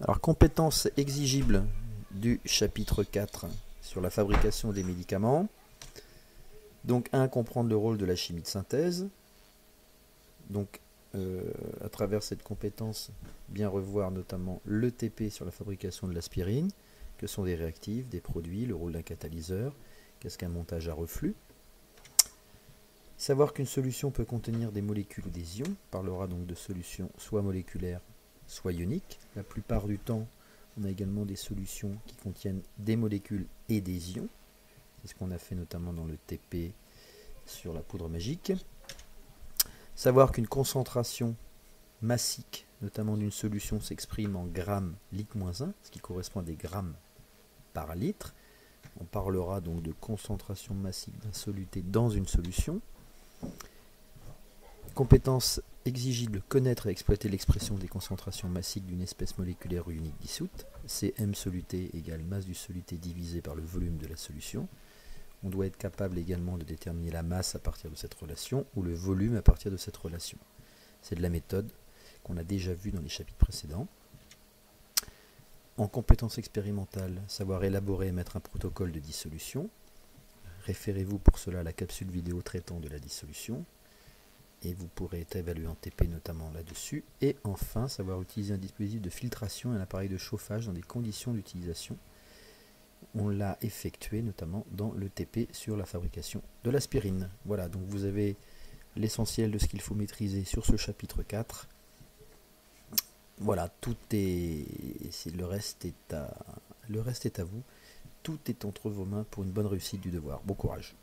Alors, compétences exigibles du chapitre 4 sur la fabrication des médicaments. Donc 1. Comprendre le rôle de la chimie de synthèse. Donc à travers cette compétence, bien revoir notamment l'ETP sur la fabrication de l'aspirine, que sont des réactifs, des produits, le rôle d'un catalyseur, qu'est-ce qu'un montage à reflux. Savoir qu'une solution peut contenir des molécules ou des ions, on parlera donc de solutions soit moléculaires, soit ioniques. La plupart du temps, on a également des solutions qui contiennent des molécules et des ions. C'est ce qu'on a fait notamment dans le TP sur la poudre magique. Savoir qu'une concentration massique, notamment d'une solution, s'exprime en grammes litre-1, ce qui correspond à des grammes par litre. On parlera donc de concentration massique d'un soluté dans une solution. Compétence exigible, connaître et exploiter l'expression des concentrations massiques d'une espèce moléculaire ou unique dissoute. Cm soluté égale masse du soluté divisé par le volume de la solution. On doit être capable également de déterminer la masse à partir de cette relation ou le volume à partir de cette relation. C'est de la méthode qu'on a déjà vue dans les chapitres précédents. En compétences expérimentales, savoir élaborer et mettre un protocole de dissolution. Référez-vous pour cela à la capsule vidéo traitant de la dissolution. Et vous pourrez être évalué en TP notamment là-dessus. Et enfin, savoir utiliser un dispositif de filtration et un appareil de chauffage dans des conditions d'utilisation. On l'a effectué notamment dans le TP sur la fabrication de l'aspirine. Voilà, donc vous avez l'essentiel de ce qu'il faut maîtriser sur ce chapitre 4. Voilà, tout est. Le reste est à vous. Tout est entre vos mains pour une bonne réussite du devoir. Bon courage.